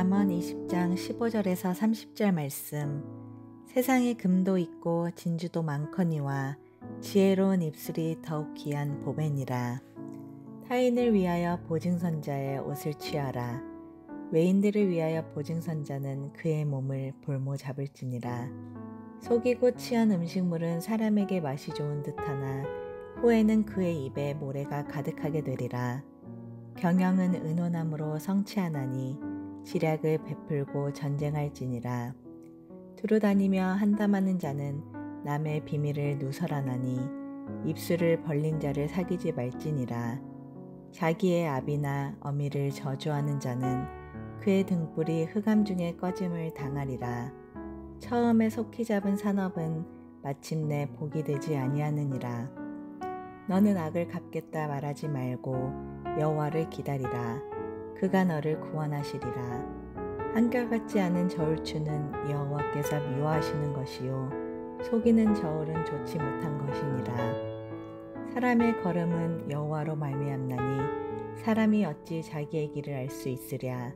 잠언 20장 15절에서 30절 말씀. 세상에 금도 있고 진주도 많거니와 지혜로운 입술이 더욱 귀한 보배니라. 타인을 위하여 보증선자의 옷을 취하라. 외인들을 위하여 보증선자는 그의 몸을 볼모 잡을지니라. 속이고 취한 음식물은 사람에게 맛이 좋은 듯하나 후에는 그의 입에 모래가 가득하게 되리라. 경영은 은혼함으로 성취하나니 지략을 베풀고 전쟁할지니라. 두루다니며 한담하는 자는 남의 비밀을 누설하나니 입술을 벌린 자를 사귀지 말지니라. 자기의 아비나 어미를 저주하는 자는 그의 등불이 흑암 중에 꺼짐을 당하리라. 처음에 속히 잡은 산업은 마침내 복이 되지 아니하느니라. 너는 악을 갚겠다 말하지 말고 여호와를 기다리라. 그가 너를 구원하시리라. 한결같지 않은 저울추는 여호와께서 미워하시는 것이요 속이는 저울은 좋지 못한 것이니라. 사람의 걸음은 여호와로 말미암나니 사람이 어찌 자기의 길을 알 수 있으랴.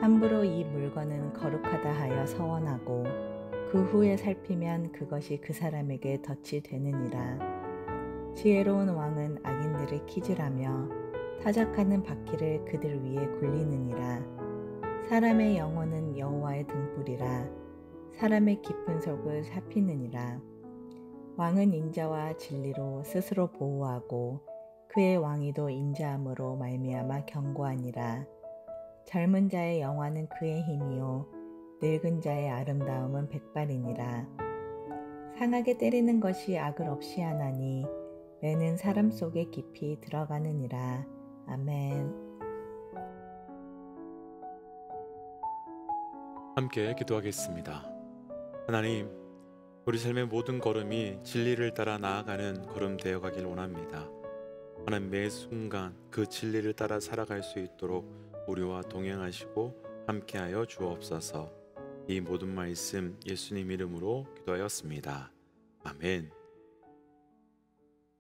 함부로 이 물건은 거룩하다 하여 서원하고 그 후에 살피면 그것이 그 사람에게 덫이 되느니라. 지혜로운 왕은 악인들을 키질하며 타작하는 바퀴를 그들 위에 굴리느니라. 사람의 영혼은 여호와의 등불이라. 사람의 깊은 속을 살피느니라. 왕은 인자와 진리로 스스로 보호하고 그의 왕위도 인자함으로 말미암아 견고하니라. 젊은 자의 영화는 그의 힘이요 늙은 자의 아름다움은 백발이니라. 상하게 때리는 것이 악을 없이 하나니 매는 사람 속에 깊이 들어가느니라. 아멘. 함께 기도하겠습니다. 하나님, 우리 삶의 모든 걸음이 진리를 따라 나아가는 걸음 되어가길 원합니다. 하나님, 매 순간 그 진리를 따라 살아갈 수 있도록 우리와 동행하시고 함께하여 주옵소서. 이 모든 말씀 예수님 이름으로 기도하였습니다. 아멘.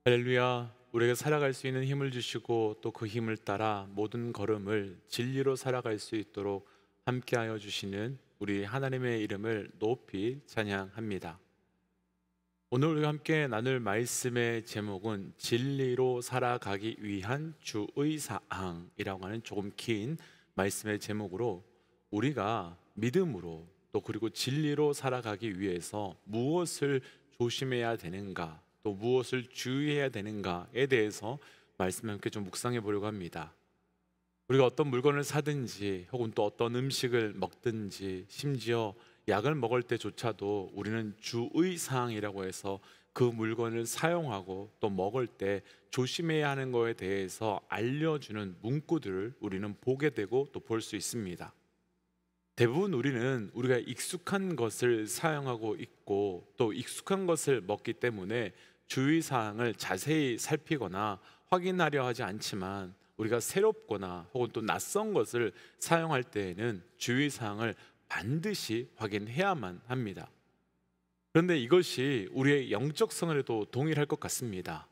할렐루야. 우리가 살아갈 수 있는 힘을 주시고 또 그 힘을 따라 모든 걸음을 진리로 살아갈 수 있도록 함께하여 주시는 우리 하나님의 이름을 높이 찬양합니다. 오늘 우리가 함께 나눌 말씀의 제목은 진리로 살아가기 위한 주의 사항이라고 하는 조금 긴 말씀의 제목으로 우리가 믿음으로 또 그리고 진리로 살아가기 위해서 무엇을 조심해야 되는가 또 무엇을 주의해야 되는가에 대해서 말씀을 함께 좀 묵상해 보려고 합니다. 우리가 어떤 물건을 사든지 혹은 또 어떤 음식을 먹든지 심지어 약을 먹을 때조차도 우리는 주의사항이라고 해서 그 물건을 사용하고 또 먹을 때 조심해야 하는 것에 대해서 알려주는 문구들을 우리는 보게 되고 또 볼 수 있습니다. 대부분 우리는 우리가 익숙한 것을 사용하고 있고 또 익숙한 것을 먹기 때문에 주의사항을 자세히 살피거나 확인하려 하지 않지만 우리가 새롭거나 혹은 또 낯선 것을 사용할 때에는 주의사항을 반드시 확인해야만 합니다. 그런데 이것이 우리의 영적 생활에도 동일할 것 같습니다.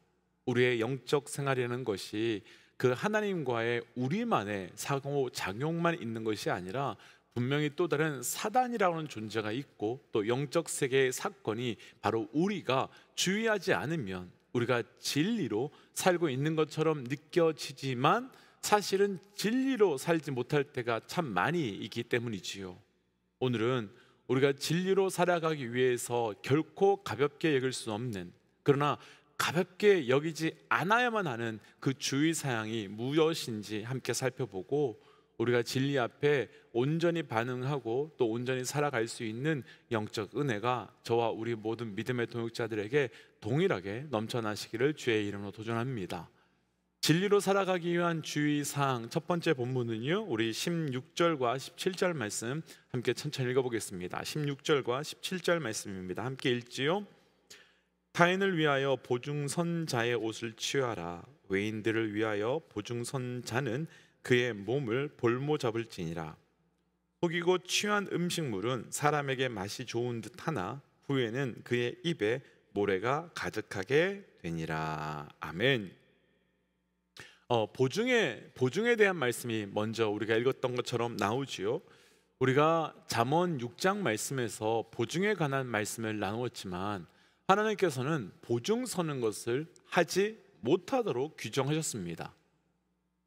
우리의 영적 생활이라는 것이 그 하나님과의 우리만의 상호작용만 있는 것이 아니라 분명히 또 다른 사단이라는 존재가 있고 또 영적 세계의 사건이 바로 우리가 주의하지 않으면 우리가 진리로 살고 있는 것처럼 느껴지지만 사실은 진리로 살지 못할 때가 참 많이 있기 때문이지요. 오늘은 우리가 진리로 살아가기 위해서 결코 가볍게 여길 수 없는, 그러나 가볍게 여기지 않아야만 하는 그 주의사항이 무엇인지 함께 살펴보고 우리가 진리 앞에 온전히 반응하고 또 온전히 살아갈 수 있는 영적 은혜가 저와 우리 모든 믿음의 동역자들에게 동일하게 넘쳐나시기를 주의 이름으로 도전합니다. 진리로 살아가기 위한 주의사항 첫 번째 본문은요, 우리 16절과 17절 말씀 함께 천천히 읽어보겠습니다. 16절과 17절 말씀입니다. 함께 읽지요. 타인을 위하여 보증선자의 옷을 취하라. 외인들을 위하여 보증선자는 그의 몸을 볼모 잡을지니라. 속이고 취한 음식물은 사람에게 맛이 좋은 듯하나 후에는 그의 입에 모래가 가득하게 되니라. 아멘. 보증에 대한 말씀이 먼저 우리가 읽었던 것처럼 나오지요. 우리가 잠언 6장 말씀에서 보증에 관한 말씀을 나누었지만 하나님께서는 보증 서는 것을 하지 못하도록 규정하셨습니다.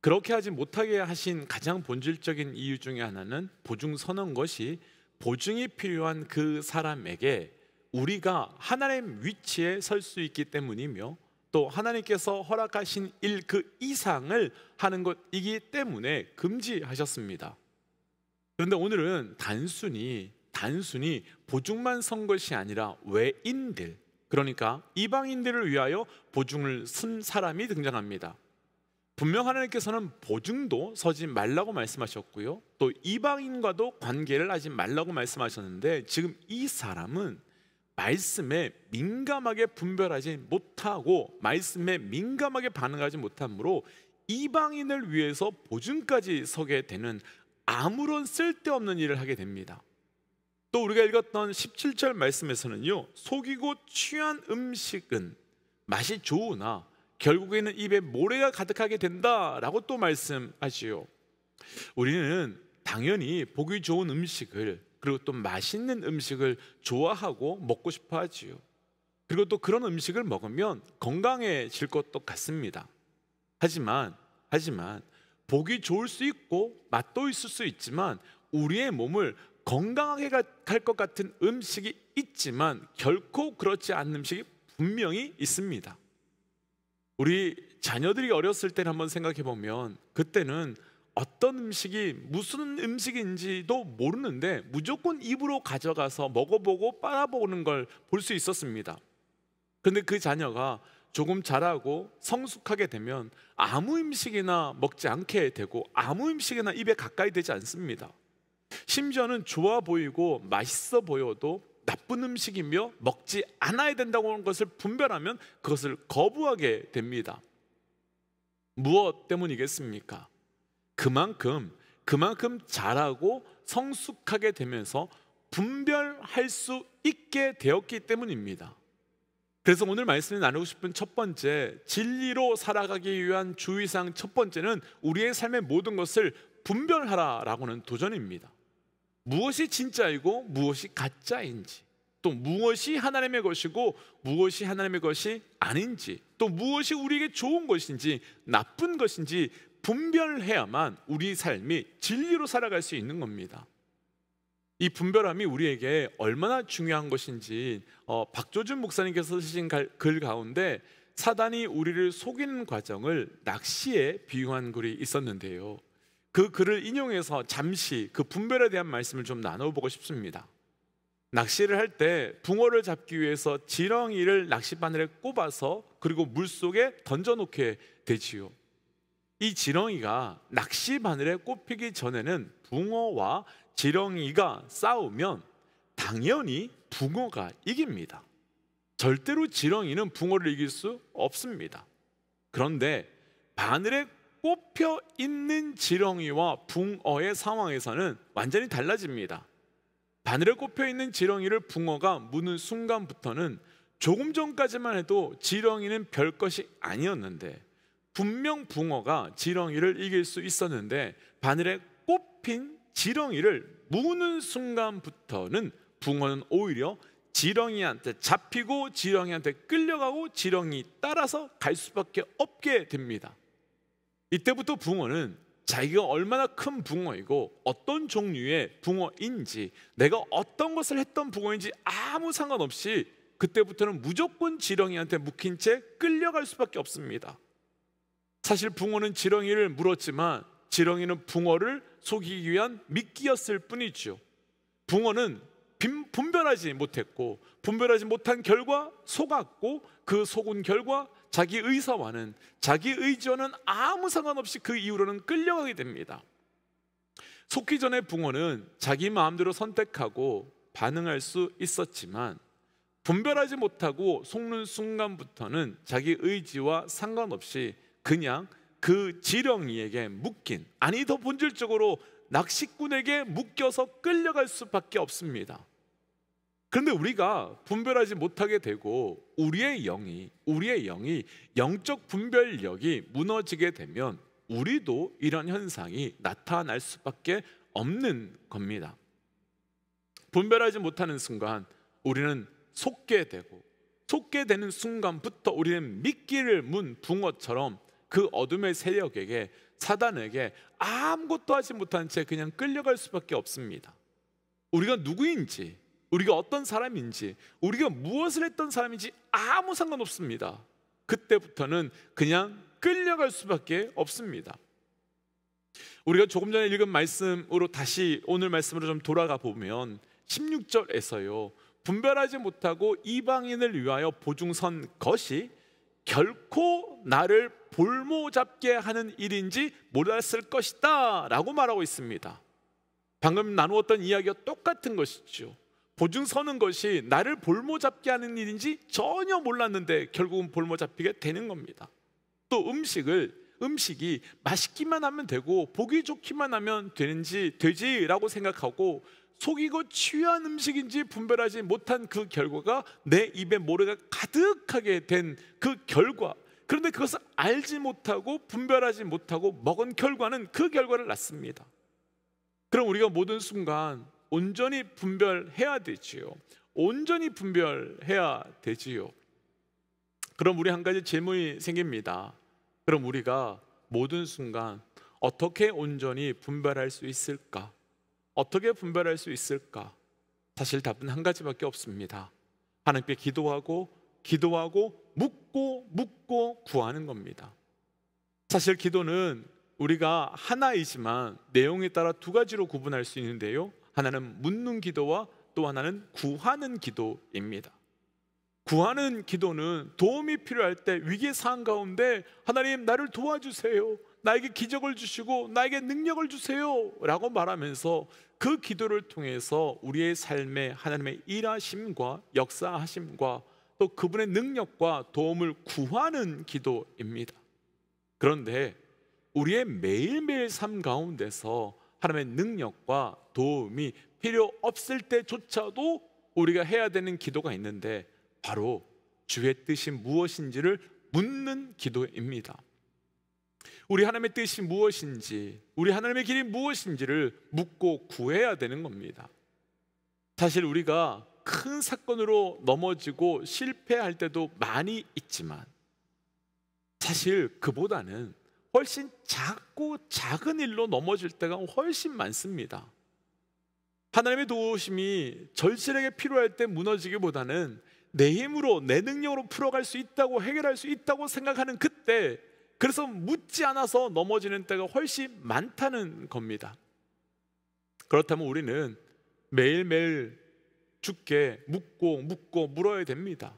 그렇게 하지 못하게 하신 가장 본질적인 이유 중에 하나는 보증 서는 것이 보증이 필요한 그 사람에게 우리가 하나님 위치에 설 수 있기 때문이며 또 하나님께서 허락하신 일 그 이상을 하는 것이기 때문에 금지하셨습니다. 그런데 오늘은 단순히 보증만 선 것이 아니라 외인들, 그러니까 이방인들을 위하여 보증을 쓴 사람이 등장합니다. 분명 하나님께서는 보증도 서지 말라고 말씀하셨고요, 또 이방인과도 관계를 하지 말라고 말씀하셨는데 지금 이 사람은 말씀에 민감하게 분별하지 못하고 말씀에 민감하게 반응하지 못하므로 이방인을 위해서 보증까지 서게 되는 아무런 쓸데없는 일을 하게 됩니다. 또 우리가 읽었던 17절 말씀에서는요, 속이고 취한 음식은 맛이 좋으나 결국에는 입에 모래가 가득하게 된다라고 또 말씀하시요. 우리는 당연히 보기 좋은 음식을, 그리고 또 맛있는 음식을 좋아하고 먹고 싶어 하지요. 그리고 또 그런 음식을 먹으면 건강해질 것도 같습니다. 하지만 보기 좋을 수 있고 맛도 있을 수 있지만 우리의 몸을 건강하게 갈 것 같은 음식이 있지만 결코 그렇지 않은 음식이 분명히 있습니다. 우리 자녀들이 어렸을 때를 한번 생각해 보면 그때는 어떤 음식이 무슨 음식인지도 모르는데 무조건 입으로 가져가서 먹어보고 빨아보는 걸 볼 수 있었습니다. 그런데 그 자녀가 조금 자라고 성숙하게 되면 아무 음식이나 먹지 않게 되고 아무 음식이나 입에 가까이 되지 않습니다. 심지어는 좋아 보이고 맛있어 보여도 나쁜 음식이며 먹지 않아야 된다고 하는 것을 분별하면 그것을 거부하게 됩니다. 무엇 때문이겠습니까? 그만큼 자라고 성숙하게 되면서 분별할 수 있게 되었기 때문입니다. 그래서 오늘 말씀을 나누고 싶은 첫 번째, 진리로 살아가기 위한 주의사항 첫 번째는 우리의 삶의 모든 것을 분별하라라고는 도전입니다. 무엇이 진짜이고 무엇이 가짜인지, 또 무엇이 하나님의 것이고 무엇이 하나님의 것이 아닌지, 또 무엇이 우리에게 좋은 것인지 나쁜 것인지 분별해야만 우리 삶이 진리로 살아갈 수 있는 겁니다. 이 분별함이 우리에게 얼마나 중요한 것인지 박조준 목사님께서 쓰신 글 가운데 사단이 우리를 속이는 과정을 낚시에 비유한 글이 있었는데요, 그 글을 인용해서 잠시 그 분별에 대한 말씀을 좀 나눠보고 싶습니다. 낚시를 할 때 붕어를 잡기 위해서 지렁이를 낚시바늘에 꼽아서 그리고 물속에 던져놓게 되지요. 이 지렁이가 낚시바늘에 꼽히기 전에는 붕어와 지렁이가 싸우면 당연히 붕어가 이깁니다. 절대로 지렁이는 붕어를 이길 수 없습니다. 그런데 바늘에 꼽혀 있는 지렁이와 붕어의 상황에서는 완전히 달라집니다. 바늘에 꼽혀 있는 지렁이를 붕어가 무는 순간부터는 조금 전까지만 해도 지렁이는 별것이 아니었는데 분명 붕어가 지렁이를 이길 수 있었는데 바늘에 꼽힌 지렁이를 무는 순간부터는 붕어는 오히려 지렁이한테 잡히고 지렁이한테 끌려가고 지렁이 따라서 갈 수밖에 없게 됩니다. 이때부터 붕어는 자기가 얼마나 큰 붕어이고 어떤 종류의 붕어인지, 내가 어떤 것을 했던 붕어인지 아무 상관없이 그때부터는 무조건 지렁이한테 묵힌 채 끌려갈 수밖에 없습니다. 사실 붕어는 지렁이를 물었지만 지렁이는 붕어를 속이기 위한 미끼였을 뿐이죠. 붕어는 분별하지 못했고 분별하지 못한 결과 속았고 그 속은 결과 자기 의사와는, 자기 의지와는 아무 상관없이 그 이후로는 끌려가게 됩니다. 속기 전에 붕어는 자기 마음대로 선택하고 반응할 수 있었지만 분별하지 못하고 속는 순간부터는 자기 의지와 상관없이 그냥 그 지렁이에게 묶인, 아니 더 본질적으로 낚시꾼에게 묶여서 끌려갈 수밖에 없습니다. 그런데 우리가 분별하지 못하게 되고 우리의 영이 영적 분별력이 무너지게 되면 우리도 이런 현상이 나타날 수밖에 없는 겁니다. 분별하지 못하는 순간 우리는 속게 되고, 속게 되는 순간부터 우리는 미끼를 문 붕어처럼 그 어둠의 세력에게, 사단에게 아무것도 하지 못한 채 그냥 끌려갈 수밖에 없습니다. 우리가 누구인지, 우리가 어떤 사람인지, 우리가 무엇을 했던 사람인지 아무 상관없습니다. 그때부터는 그냥 끌려갈 수밖에 없습니다. 우리가 조금 전에 읽은 말씀으로 다시 오늘 말씀으로 좀 돌아가 보면 16절에서요, 분별하지 못하고 이방인을 위하여 보증선 것이 결코 나를 볼모잡게 하는 일인지 몰랐을 것이다 라고 말하고 있습니다. 방금 나누었던 이야기와 똑같은 것이죠. 보증서는 것이 나를 볼모잡게 하는 일인지 전혀 몰랐는데 결국은 볼모잡히게 되는 겁니다. 또 음식이 맛있기만 하면 되고 보기 좋기만 하면 되지라고 생각하고 속이고 취한 음식인지 분별하지 못한 그 결과가 내 입에 모래가 가득하게 된 그 결과, 그런데 그것을 알지 못하고 분별하지 못하고 먹은 결과는 그 결과를 낳습니다. 그럼 우리가 모든 순간 온전히 분별해야 되지요. 온전히 분별해야 되지요. 그럼 우리 한 가지 질문이 생깁니다. 그럼 우리가 모든 순간 어떻게 온전히 분별할 수 있을까? 어떻게 분별할 수 있을까? 사실 답은 한 가지밖에 없습니다. 하나님께 기도하고 묻고 구하는 겁니다. 사실 기도는 우리가 하나이지만 내용에 따라 두 가지로 구분할 수 있는데요, 하나는 묻는 기도와 또 하나는 구하는 기도입니다. 구하는 기도는 도움이 필요할 때 위기 상황 가운데 하나님 나를 도와주세요, 나에게 기적을 주시고 나에게 능력을 주세요 라고 말하면서 그 기도를 통해서 우리의 삶에 하나님의 일하심과 역사하심과 또 그분의 능력과 도움을 구하는 기도입니다. 그런데 우리의 매일매일 삶 가운데서 하나님의 능력과 도움이 필요 없을 때조차도 우리가 해야 되는 기도가 있는데, 바로 주의 뜻이 무엇인지를 묻는 기도입니다. 우리 하나님의 뜻이 무엇인지, 우리 하나님의 길이 무엇인지를 묻고 구해야 되는 겁니다. 사실 우리가 큰 사건으로 넘어지고 실패할 때도 많이 있지만 사실 그보다는 훨씬 작고 작은 일로 넘어질 때가 훨씬 많습니다. 하나님의 도우심이 절실하게 필요할 때 무너지기보다는 내 힘으로, 내 능력으로 풀어갈 수 있다고, 해결할 수 있다고 생각하는 그때, 그래서 묻지 않아서 넘어지는 때가 훨씬 많다는 겁니다. 그렇다면 우리는 매일매일 주께 묻고 물어야 됩니다.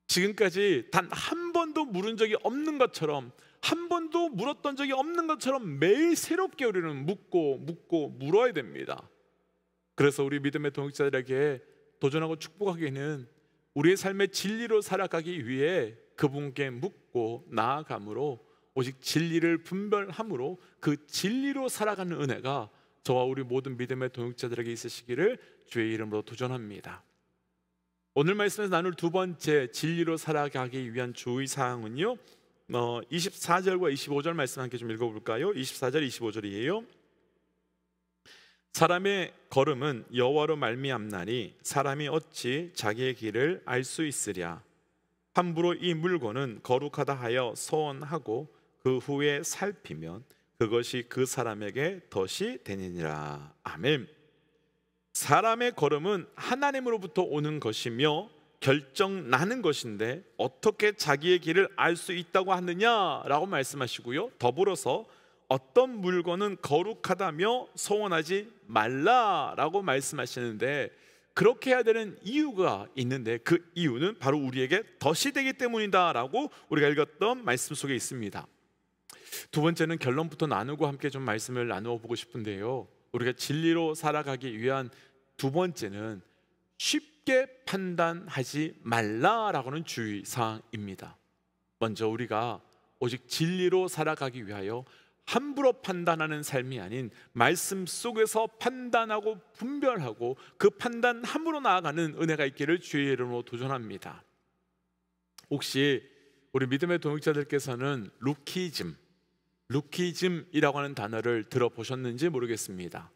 지금까지 단 한 번도 물은 적이 없는 것처럼, 한 번도 물었던 적이 없는 것처럼 매일 새롭게 우리는 묻고 물어야 됩니다. 그래서 우리 믿음의 동역자들에게 도전하고 축복하기에는 우리의 삶의 진리로 살아가기 위해 그분께 묻고 나아감으로, 오직 진리를 분별함으로 그 진리로 살아가는 은혜가 저와 우리 모든 믿음의 동역자들에게 있으시기를 주의 이름으로 도전합니다. 오늘 말씀에서 나눌 두 번째 진리로 살아가기 위한 주의사항은요, 24절과 25절 말씀 함께 좀 읽어볼까요? 24절 25절이에요. 사람의 걸음은 여호와로 말미암나니 사람이 어찌 자기의 길을 알 수 있으랴. 함부로 이 물건은 거룩하다 하여 서원하고 그 후에 살피면 그것이 그 사람에게 덫이 되느니라. 아멘. 사람의 걸음은 하나님으로부터 오는 것이며 결정 나는 것인데 어떻게 자기의 길을 알 수 있다고 하느냐라고 말씀하시고요, 더불어서 어떤 물건은 거룩하다며 소원하지 말라라고 말씀하시는데, 그렇게 해야 되는 이유가 있는데 그 이유는 바로 우리에게 덫이 되기 때문이다라고 우리가 읽었던 말씀 속에 있습니다. 두 번째는 결론부터 나누고 함께 좀 말씀을 나누어 보고 싶은데요, 우리가 진리로 살아가기 위한 두 번째는 쉽게 판단하지 말라라고는 주의사항입니다. 먼저 우리가 오직 진리로 살아가기 위하여 함부로 판단하는 삶이 아닌 말씀 속에서 판단하고 분별하고 그 판단함으로 나아가는 은혜가 있기를 주의 이름으로 도전합니다. 혹시 우리 믿음의 동역자들께서는 루키즘이라고 하는 단어를 들어보셨는지 모르겠습니다.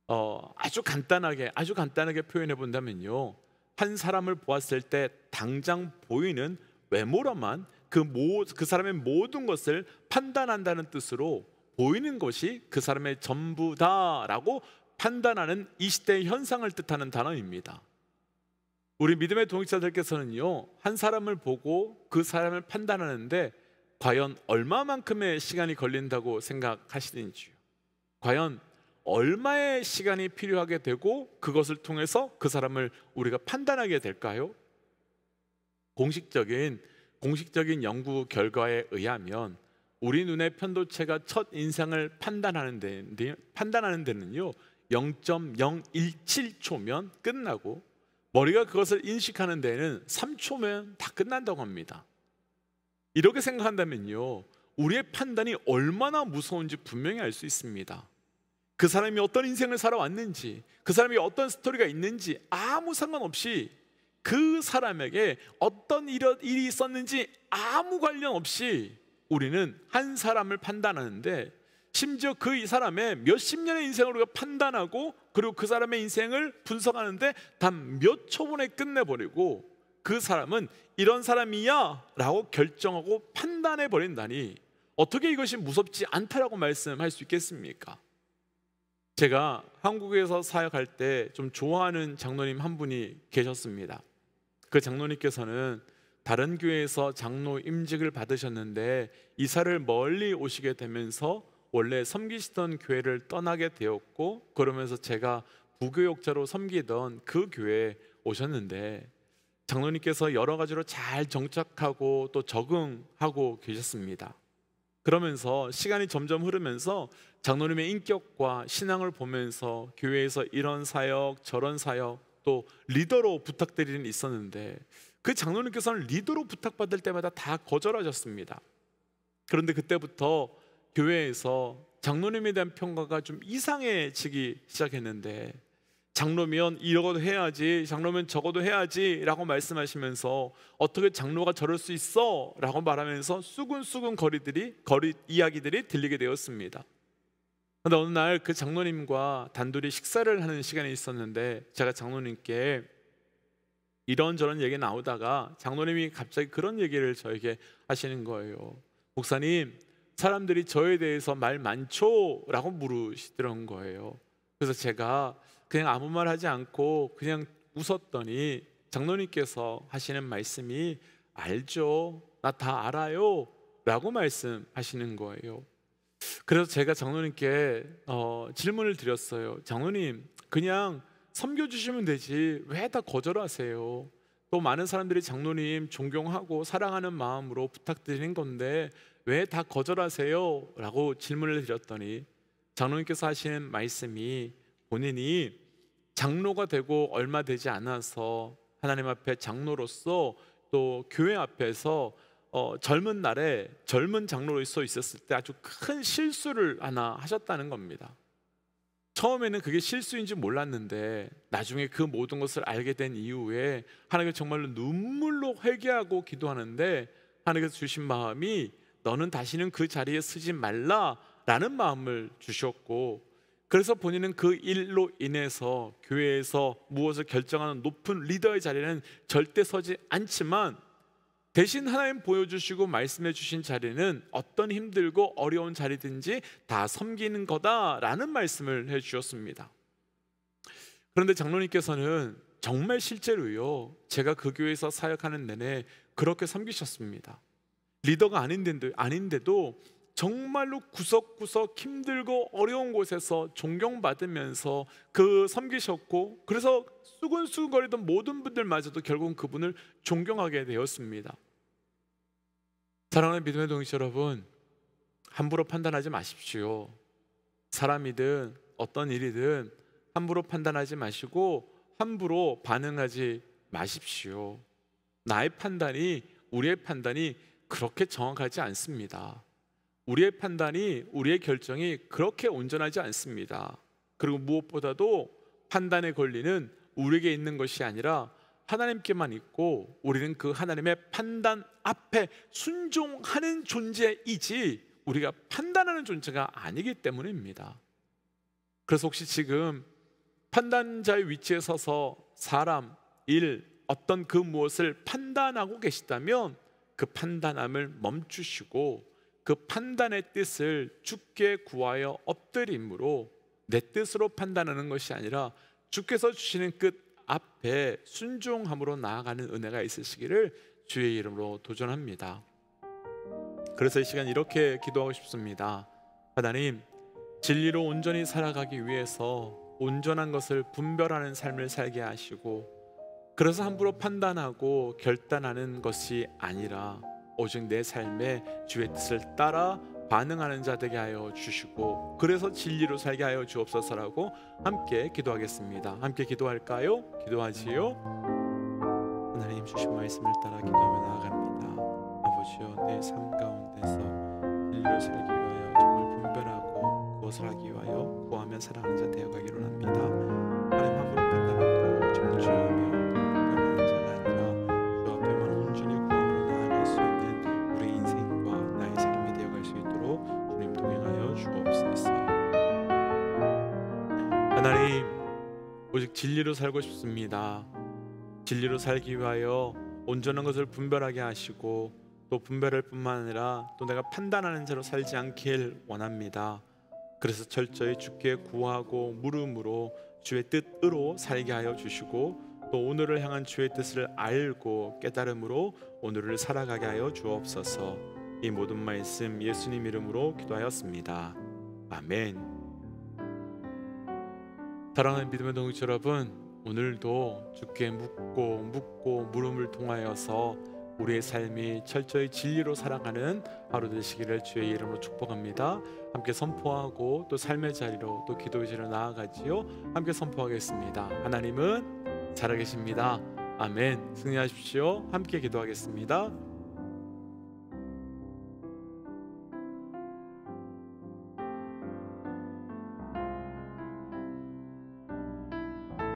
아주 간단하게 표현해 본다면요, 한 사람을 보았을 때 당장 보이는 외모로만 그 사람의 모든 것을 판단한다는 뜻으로 보이는 것이 그 사람의 전부다라고 판단하는 이 시대의 현상을 뜻하는 단어입니다. 우리 믿음의 동역자들께서는요, 한 사람을 보고 그 사람을 판단하는데 과연 얼마만큼의 시간이 걸린다고 생각하시는지요? 과연 얼마의 시간이 필요하게 되고 그것을 통해서 그 사람을 우리가 판단하게 될까요? 공식적인 연구 결과에 의하면 우리 눈의 편도체가 첫 인상을 판단하는 데는요 0.017초면 끝나고, 머리가 그것을 인식하는 데에는 3초면 다 끝난다고 합니다. 이렇게 생각한다면요, 우리의 판단이 얼마나 무서운지 분명히 알 수 있습니다. 그 사람이 어떤 인생을 살아왔는지, 그 사람이 어떤 스토리가 있는지 아무 상관없이, 그 사람에게 어떤 일이 있었는지 아무 관련 없이 우리는 한 사람을 판단하는데, 심지어 그 사람의 몇십 년의 인생을 우리가 판단하고 그리고 그 사람의 인생을 분석하는데 단 몇 초 만에 끝내버리고, 그 사람은 이런 사람이야 라고 결정하고 판단해 버린다니, 어떻게 이것이 무섭지 않다라고 말씀할 수 있겠습니까? 제가 한국에서 사역할 때 좀 좋아하는 장로님 한 분이 계셨습니다. 그 장로님께서는 다른 교회에서 장로 임직을 받으셨는데 이사를 멀리 오시게 되면서 원래 섬기시던 교회를 떠나게 되었고, 그러면서 제가 부교역자로 섬기던 그 교회에 오셨는데 장로님께서 여러 가지로 잘 정착하고 또 적응하고 계셨습니다. 그러면서 시간이 점점 흐르면서 장로님의 인격과 신앙을 보면서 교회에서 이런 사역 저런 사역 또 리더로 부탁드리는 일이 있었는데, 그 장로님께서는 리더로 부탁받을 때마다 다 거절하셨습니다. 그런데 그때부터 교회에서 장로님에 대한 평가가 좀 이상해지기 시작했는데, 장로면 이러고도 해야지, 장로면 저거도 해야지 라고 말씀하시면서 어떻게 장로가 저럴 수 있어? 라고 말하면서 수근수근 이야기들이 들리게 되었습니다. 그런데 어느 날 그 장로님과 단둘이 식사를 하는 시간이 있었는데, 제가 장로님께 이런저런 얘기 나오다가 장로님이 갑자기 그런 얘기를 저에게 하시는 거예요. 목사님, 사람들이 저에 대해서 말 많죠? 라고 물으시더란 거예요. 그래서 제가 그냥 아무 말 하지 않고 그냥 웃었더니 장로님께서 하시는 말씀이, 알죠, 나 다 알아요 라고 말씀하시는 거예요. 그래서 제가 장로님께 질문을 드렸어요. 장로님, 그냥 섬겨주시면 되지 왜 다 거절하세요? 또 많은 사람들이 장로님 존경하고 사랑하는 마음으로 부탁드리는 건데 왜 다 거절하세요? 라고 질문을 드렸더니 장로님께서 하시는 말씀이, 본인이 장로가 되고 얼마 되지 않아서 하나님 앞에 장로로서 또 교회 앞에서 젊은 날에 젊은 장로로서 있었을 때 아주 큰 실수를 하나 하셨다는 겁니다. 처음에는 그게 실수인지 몰랐는데 나중에 그 모든 것을 알게 된 이후에 하나님께 정말로 눈물로 회개하고 기도하는데, 하나님께서 주신 마음이 너는 다시는 그 자리에 서지 말라라는 마음을 주셨고, 그래서 본인은 그 일로 인해서 교회에서 무엇을 결정하는 높은 리더의 자리에는 절대 서지 않지만, 대신 하나님 보여주시고 말씀해 주신 자리는 어떤 힘들고 어려운 자리든지 다 섬기는 거다라는 말씀을 해주셨습니다. 그런데 장로님께서는 정말 실제로요, 제가 그 교회에서 사역하는 내내 그렇게 섬기셨습니다. 리더가 아닌데도 정말로 구석구석 힘들고 어려운 곳에서 존경받으면서 그 섬기셨고, 그래서 수근수근거리던 모든 분들마저도 결국은 그분을 존경하게 되었습니다. 사랑하는 믿음의 동역자 여러분, 함부로 판단하지 마십시오. 사람이든 어떤 일이든 함부로 판단하지 마시고 함부로 반응하지 마십시오. 나의 판단이, 우리의 판단이 그렇게 정확하지 않습니다. 우리의 판단이, 우리의 결정이 그렇게 온전하지 않습니다. 그리고 무엇보다도 판단의 권리는 우리에게 있는 것이 아니라 하나님께만 있고, 우리는 그 하나님의 판단 앞에 순종하는 존재이지 우리가 판단하는 존재가 아니기 때문입니다. 그래서 혹시 지금 판단자의 위치에 서서 사람, 일, 어떤 그 무엇을 판단하고 계시다면 그 판단함을 멈추시고 그 판단의 뜻을 주께 구하여 엎드림으로 내 뜻으로 판단하는 것이 아니라 주께서 주시는 끝 앞에 순종함으로 나아가는 은혜가 있으시기를 주의 이름으로 도전합니다. 그래서 이 시간 이렇게 기도하고 싶습니다. 하나님, 진리로 온전히 살아가기 위해서 온전한 것을 분별하는 삶을 살게 하시고, 그래서 함부로 판단하고 결단하는 것이 아니라 오직 내 삶에 주의 뜻을 따라 반응하는 자 되게 하여 주시고, 그래서 진리로 살게 하여 주옵소서라고 함께 기도하겠습니다. 함께 기도할까요? 기도하지요. 하나님 주신 말씀을 따라 기도하며 나아갑니다. 아버지여, 내 삶 가운데서 진리로 살기 위하여 정말 분별하고 그것을 하기 위하여 구하며 사랑하는 자 되어가기로 합니다. 하나님, 함부로 판단하고 정죄하며 분별하는 자가 아니라 주 앞에만 온전히 구함으로 나아갈 수 있는 우리 인생과 나의 삶이 되어갈 수 있도록 주님 동행하여 주옵소서. 하나님, 오직 진리로 살고 싶습니다. 진리로 살기 위하여 온전한 것을 분별하게 하시고, 또 분별할 뿐만 아니라 또 내가 판단하는 자로 살지 않길 원합니다. 그래서 철저히 주께 구하고 물음으로 주의 뜻으로 살게 하여 주시고, 또 오늘을 향한 주의 뜻을 알고 깨달음으로 오늘을 살아가게 하여 주옵소서. 이 모든 말씀 예수님 이름으로 기도하였습니다. 아멘. 사랑하는 믿음의 동역자 여러분, 오늘도 주께 묻고 물음을 통하여서 우리의 삶이 철저히 진리로 살아가는 하루 되시기를 주의 이름으로 축복합니다. 함께 선포하고 또 삶의 자리로 또 기도의 자리로 나아가지요. 함께 선포하겠습니다. 하나님은 살아계십니다. 아멘. 승리하십시오. 함께 기도하겠습니다.